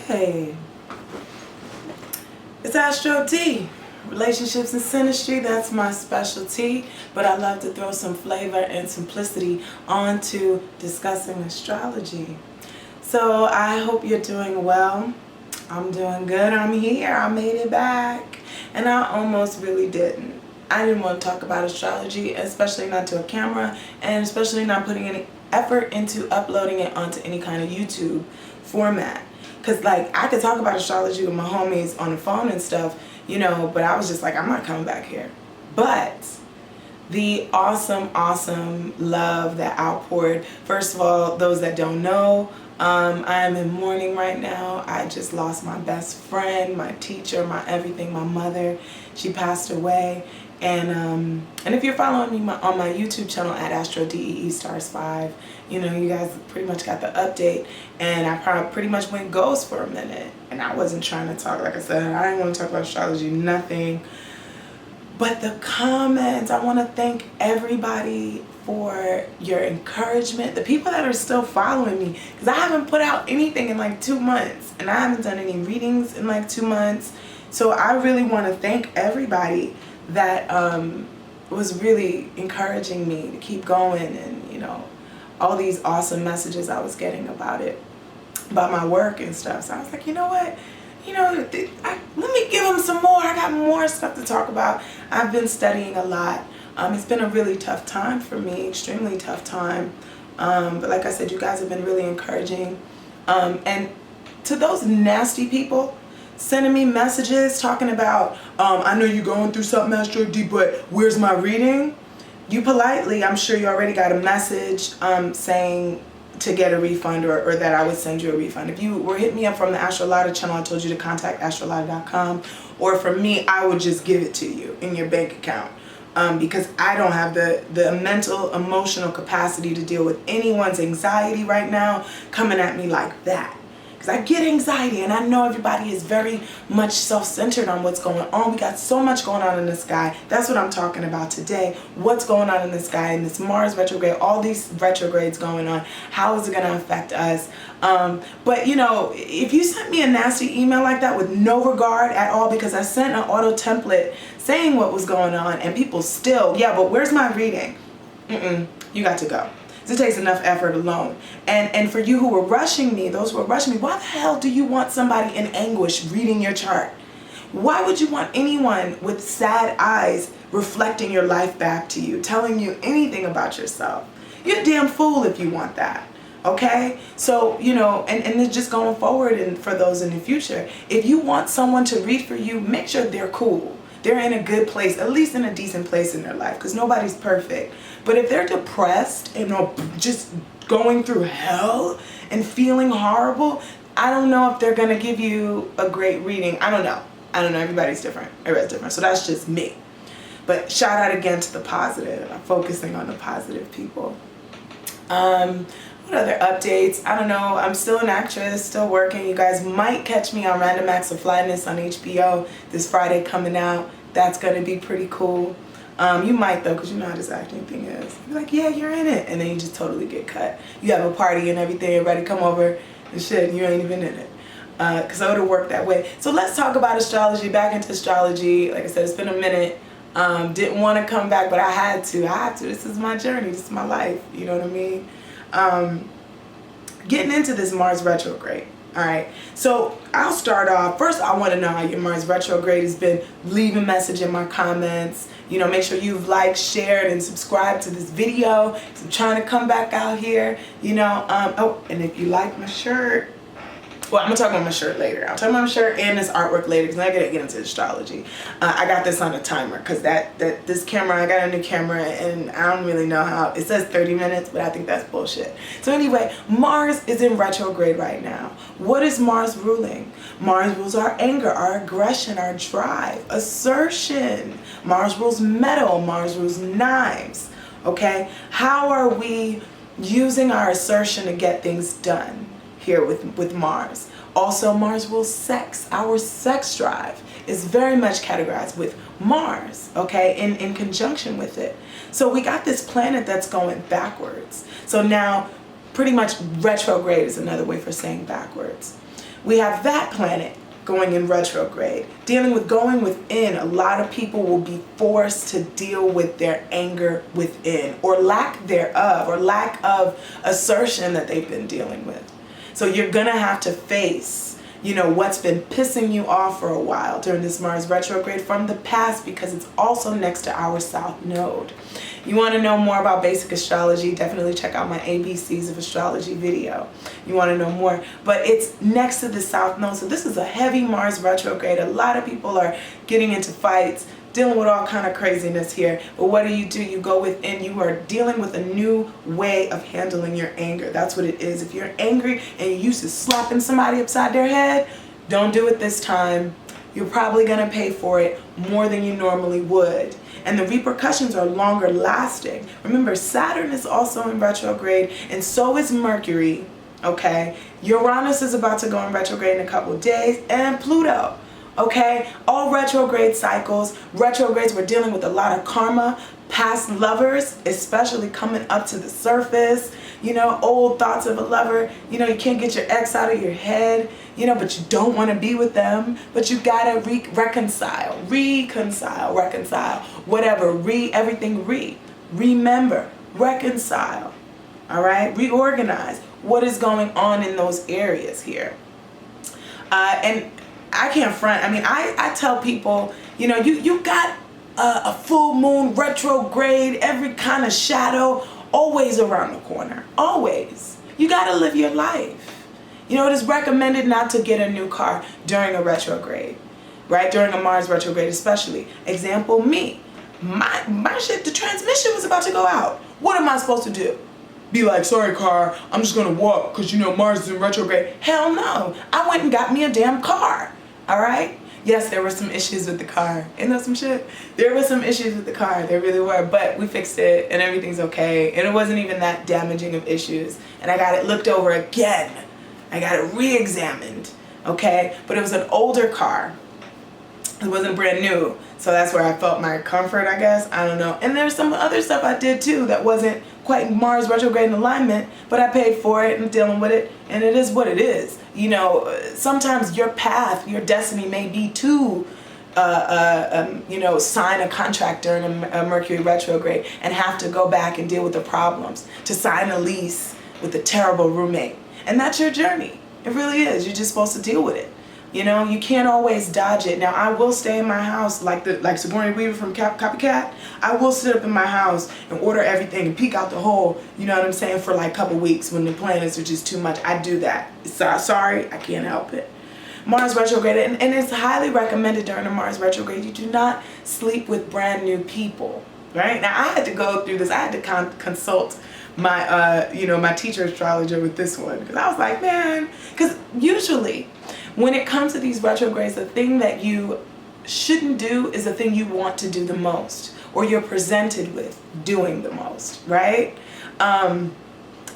Hey, it's Astro D. Relationships and synastry, that's my specialty, but I love to throw some flavor and simplicity onto discussing astrology. So I hope you're doing well. I'm doing good. I'm here. I made it back. And I almost really didn't. I didn't want to talk about astrology, especially not to a camera, and especially not putting any effort into uploading it onto any kind of YouTube format. Because, like, I could talk about astrology with my homies on the phone and stuff, you know, but I was just like, I'm not coming back here. But the awesome love that outpoured, first of all, those that don't know, I'm in mourning right now. I just lost my best friend, my teacher, my everything, my mother. She passed away. And if you're following me on my YouTube channel at AstroDee5, you know, you guys pretty much got the update. And I pretty much went ghost for a minute. And I wasn't trying to talk, like I said, I didn't want to talk about astrology, nothing. But the comments, I want to thank everybody for your encouragement. The people that are still following me, because I haven't put out anything in like 2 months. And I haven't done any readings in like 2 months. So I really want to thank everybody that was really encouraging me to keep going, and you know, all these awesome messages I was getting about my work and stuff. So I was like, you know what, you know, let me give them some more. I got more stuff to talk about. I've been studying a lot. It's been a really tough time for me, extremely tough time, but like I said, you guys have been really encouraging, and to those nasty people sending me messages talking about, I know you're going through something, Astro D, but where's my reading? You politely, I'm sure you already got a message saying to get a refund, or that I would send you a refund. If you were hitting me up from the Astrology channel, I told you to contact astrology.com, or for me, I would just give it to you in your bank account. Because I don't have the mental, emotional capacity to deal with anyone's anxiety right now coming at me like that. I get anxiety, and I know everybody is very much self-centered on what's going on. We got so much going on in the sky. That's what I'm talking about today. What's going on in the sky, and this Mars retrograde, all these retrogrades going on. How is it going to affect us? But you know, if you sent me a nasty email like that with no regard at all, because I sent an auto template saying what was going on, and people still, yeah, but where's my reading? You got to go. It takes enough effort alone. And for you who were rushing me, those who were rushing me, why the hell do you want somebody in anguish reading your chart? Why would you want anyone with sad eyes reflecting your life back to you, telling you anything about yourself? You're a damn fool if you want that. Okay? So, you know, and just going forward, and for those in the future, if you want someone to read for you, make sure they're cool. They're in a good place, at least in a decent place in their life, because nobody's perfect. But if they're depressed and just going through hell and feeling horrible, I don't know if they're going to give you a great reading. I don't know. Everybody's different. Everybody's different. So that's just me. But shout out again to the positive. I'm focusing on the positive people. What other updates? I don't know. I'm still an actress, still working. You guys might catch me on Random Acts of Flyness on HBO this Friday coming out. That's going to be pretty cool. You might though, because you know how this acting thing is. You're like, yeah, you're in it. And then you just totally get cut. You have a party and everything, everybody come over and shit, and you ain't even in it. Because I would have worked that way. So let's talk about astrology, back into astrology. Like I said, it's been a minute. Didn't want to come back, but I had to. This is my journey. This is my life. You know what I mean? Getting into this Mars retrograde. Alright, so I'll start off. First, I want to know how your Mars retrograde has been. Leave a message in my comments. You know, make sure you've liked, shared, and subscribed to this video. So I'm trying to come back out here, you know. Oh, and if you like my shirt, well, I'm going to talk about my shirt later. I'll talk about my shirt and this artwork later, because I'm going to get into astrology. I got this on a timer, because this camera, I got a new camera, and I don't really know how. It says 30 minutes, but I think that's bullshit. So anyway, Mars is in retrograde right now. What is Mars ruling? Mars rules our anger, our aggression, our drive, assertion. Mars rules metal. Mars rules knives. Okay? How are we using our assertion to get things done here with Mars? Also, Mars rules sex. Our sex drive is very much categorized with Mars, okay, in conjunction with it. So we got this planet that's going backwards. So now, pretty much retrograde is another way for saying backwards. we have that planet going in retrograde. Dealing with going within, a lot of people will be forced to deal with their anger within, or lack thereof, or lack of assertion that they've been dealing with. So you're gonna have to face, what's been pissing you off for a while during this Mars retrograde from the past, because it's also next to our South Node. You want to know more about basic astrology, definitely check out my ABCs of astrology video. You want to know more, but it's next to the South Node, so this is a heavy Mars retrograde. A lot of people are getting into fights, dealing with all kind of craziness here. But what do? You go within. You are dealing with a new way of handling your anger. That's what it is. If you're angry and you're used to slapping somebody upside their head, don't do it this time. You're probably going to pay for it more than you normally would. And the repercussions are longer lasting. Remember, Saturn is also in retrograde, and so is Mercury, okay? Uranus is about to go in retrograde in a couple of days, and Pluto, okay? All retrograde cycles. Retrogrades, we're dealing with a lot of karma, past lovers, especially coming up to the surface, old thoughts of a lover. You can't get your ex out of your head, but you don't want to be with them, but you gotta reconcile, whatever, remember, reconcile, all right? Reorganize what is going on in those areas here. And I can't front. I tell people, you got a full moon, retrograde, every kind of shadow, always around the corner, always. You got to live your life. It is recommended not to get a new car during a retrograde, right? During a Mars retrograde especially. Example, me. My shit, the transmission was about to go out. What am I supposed to do? Be like, sorry car, I'm just going to walk because Mars is in retrograde. Hell no. I went and got me a damn car, all right? Yes, there were some issues with the car. Isn't that some shit? There were some issues with the car. There really were. But we fixed it and everything's okay. And it wasn't even that damaging of issues. And I got it looked over again. I got it re-examined. Okay? But it was an older car. It wasn't brand new. So that's where I felt my comfort, I guess. I don't know. And there's some other stuff I did too that wasn't quite Mars retrograde in alignment, but I paid for it and dealing with it, and it is what it is. Sometimes your path, your destiny may be to sign a contract during a Mercury retrograde and have to go back and deal with the problems, to sign a lease with a terrible roommate. And that's your journey. It really is. You're just supposed to deal with it. You can't always dodge it. Now, I will stay in my house like Sigourney Weaver from Copycat. I will sit up in my house and order everything and peek out the hole, for like a couple weeks when the planets are just too much. I do that. Sorry, I can't help it. Mars retrograde, and it's highly recommended during a Mars retrograde. You do not sleep with brand new people, right? Now, I had to go through this. I had to consult my, my teacher astrologer with this one, because I was like, man, because usually when it comes to these retrogrades, the thing that you shouldn't do is the thing you want to do the most, or you're presented with doing the most, right?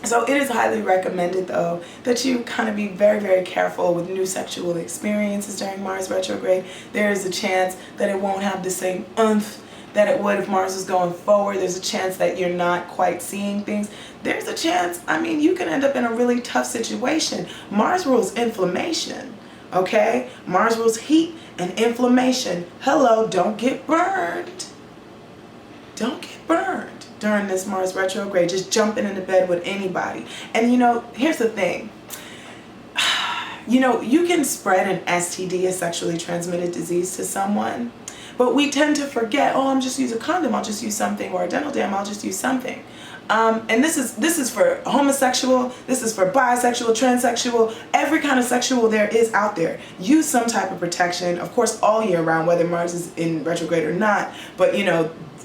So it is highly recommended, though, that you kind of be very, very careful with new sexual experiences during Mars retrograde. There is a chance that it won't have the same oomph that it would if Mars was going forward. There's a chance that you're not quite seeing things. There's a chance, you can end up in a really tough situation. Mars rules inflammation. Okay? Mars rules heat and inflammation. Hello, don't get burned. Don't get burned during this Mars retrograde. Just jumping into bed with anybody. And here's the thing. You can spread an STD, a sexually transmitted disease, to someone. But we tend to forget, oh, I'm just use a condom, I'll just use something, or a dental dam, I'll just use something. And this is for homosexual, this is for bisexual, transsexual, every kind of sexual there is out there. Use some type of protection, of course, all year round, whether Mars is in retrograde or not, but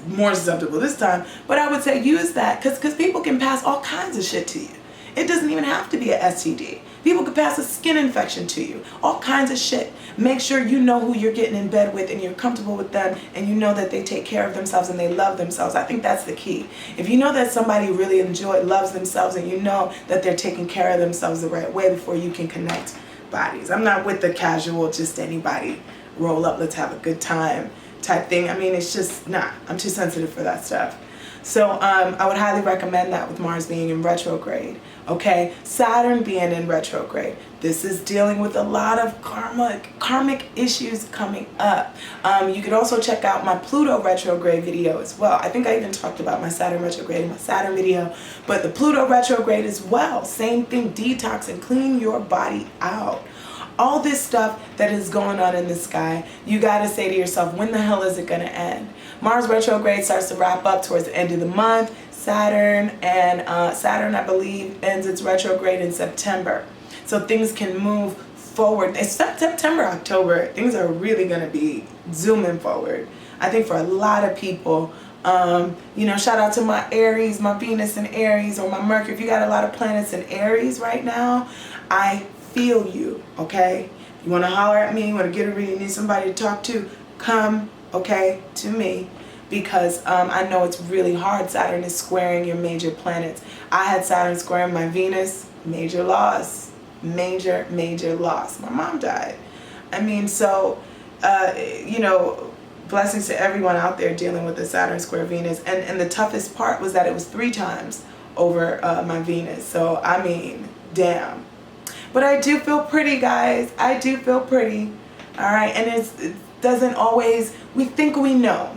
more susceptible this time. But I would say use that, because people can pass all kinds of shit to you. It doesn't even have to be a STD. People could pass a skin infection to you, all kinds of shit. Make sure you know who you're getting in bed with and you're comfortable with them, and you know that they take care of themselves and they love themselves. I think that's the key. If you know that somebody really loves themselves, and you know that they're taking care of themselves the right way before you can connect bodies. I'm not with the casual, just anybody roll up, let's have a good time type thing. It's just, nah, I'm too sensitive for that stuff. So I would highly recommend that with Mars being in retrograde. Okay, Saturn being in retrograde. This is dealing with a lot of karmic issues coming up. You could also check out my Pluto retrograde video as well. I think I even talked about my Saturn retrograde in my Saturn video, but the Pluto retrograde as well. Same thing, detox and clean your body out. All this stuff that is going on in the sky, you got to say to yourself, when the hell is it going to end? Mars retrograde starts to wrap up towards the end of the month. Saturn, I believe, ends its retrograde in September. So things can move forward. It's September, October. Things are really going to be zooming forward. I think for a lot of people, you know, shout out to my Aries, my Venus in Aries, or my Mercury. If you got a lot of planets in Aries right now, I feel you, okay? You want to holler at me, you want to get a reading, need somebody to talk to, come, okay, to me. Because I know it's really hard. Saturn is squaring your major planets. I had Saturn squaring my Venus. Major loss. Major loss. My mom died. I mean, so, you know, blessings to everyone out there dealing with the Saturn square Venus. And the toughest part was that it was 3 times over my Venus. So, I mean, damn. But I do feel pretty, guys. I do feel pretty. All right. And it doesn't always, we think we know.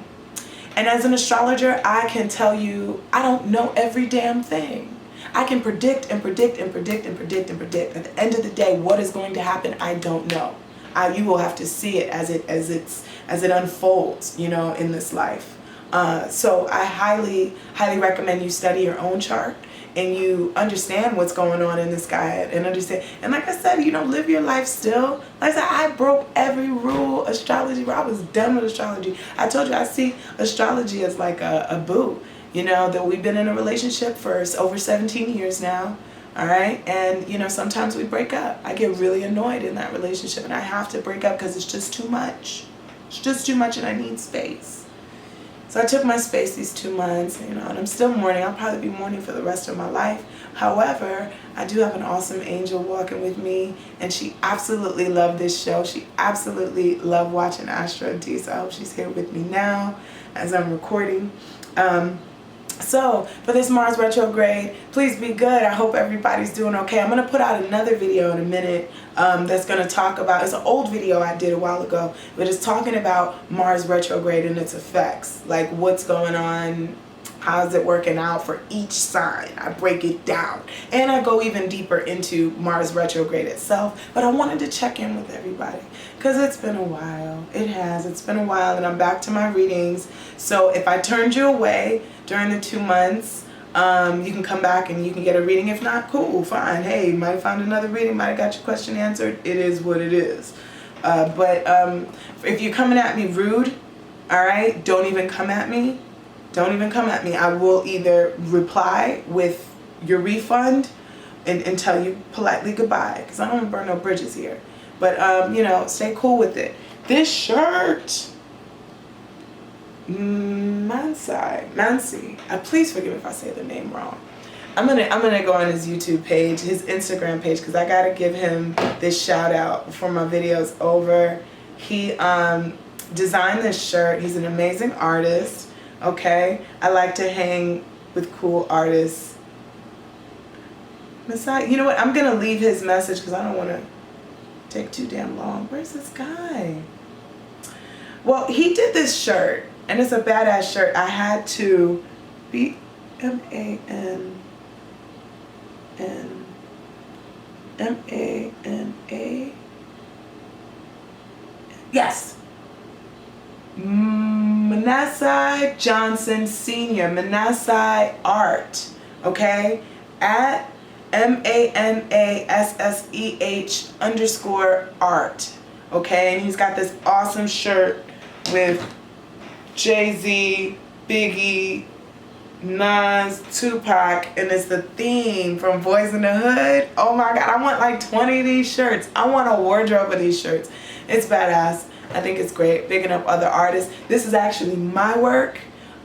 And as an astrologer, I can tell you, I don't know every damn thing. I can predict and predict and predict and predict and predict. At the end of the day, what is going to happen, I don't know. You will have to see it as it unfolds, you know, in this life. So I highly recommend you study your own chart and you understand what's going on in the sky and understand. And like I said, you know, live your life still. Like I said, I broke every rule astrology. I was done with astrology. I told you I see astrology as like a boo. You know, that we've been in a relationship for over 17 years now. All right. And, you know, sometimes we break up. I get really annoyed in that relationship and I have to break up because it's just too much. It's just too much and I need space. So I took my space these 2 months, you know, and I'm still mourning. I'll probably be mourning for the rest of my life. However, I do have an awesome angel walking with me, and she absolutely loved this show. She absolutely loved watching AstroDee, so I hope she's here with me now as I'm recording. So for this Mars retrograde, please be good. I hope everybody's doing okay. I'm going to put out another video in a minute that's going to talk about, it's an old video I did a while ago, but it's talking about Mars retrograde and its effects. Like what's going on, how's it working out for each sign. I break it down. And I go even deeper into Mars retrograde itself. But I wanted to check in with everybody because it's been a while. It has. It's been a while and I'm back to my readings. So if I turned you away during the 2 months, you can come back and you can get a reading. If not, cool, fine. Hey, you might have found another reading, might have got your question answered. It is what it is. But if you're coming at me rude, all right, don't even come at me. Don't even come at me. I will either reply with your refund and tell you politely goodbye because I don't want to burn no bridges here. But, you know, stay cool with it. This shirt, Mansi, please forgive me if I say the name wrong. I'm gonna go on his YouTube page, his Instagram page, because I gotta give him this shout out before my video's over. He designed this shirt. He's an amazing artist. Okay, I like to hang with cool artists. You know what? I'm gonna leave his message because I don't want to take too damn long. Where's this guy? Well, he did this shirt, and it's a badass shirt. I had to be M-A-N-A. Yes. Manasseh Johnson Sr. Manasseh Art. Okay? At MANASSEH_art. Okay? And he's got this awesome shirt with Jay-Z, Biggie, Nas, Tupac, and it's the theme from Boys in the Hood. Oh my God, I want like 20 of these shirts. I want a wardrobe of these shirts. It's badass. I think it's great. Bigging up other artists. This is actually my work.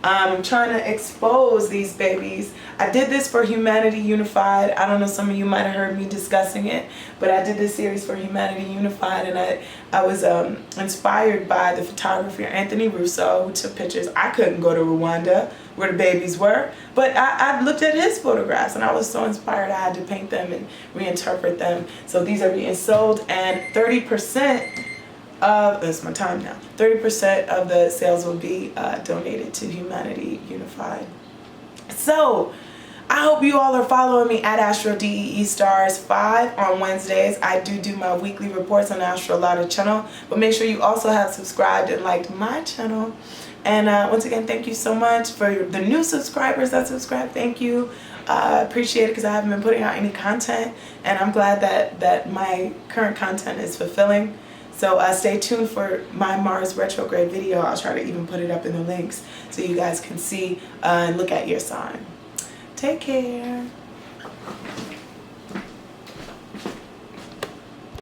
I'm trying to expose these babies. I did this for Humanity Unified. I don't know, some of you might have heard me discussing it, but I did this series for Humanity Unified, and I was inspired by the photographer Anthony Russo, who took pictures. I couldn't go to Rwanda, where the babies were. But I looked at his photographs and I was so inspired I had to paint them and reinterpret them. So these are being sold, and 30% of, that's my time now, 30% of the sales will be donated to Humanity Unified. So I hope you all are following me at AstroDee5 on Wednesdays. I do my weekly reports on the Astrology channel, but make sure you also have subscribed and liked my channel. And once again, thank you so much for the new subscribers that subscribe. Thank you. Appreciate it, because I haven't been putting out any content, and I'm glad that my current content is fulfilling. So stay tuned for my Mars retrograde video. I'll try to even put it up in the links so you guys can see and look at your sign. Take care.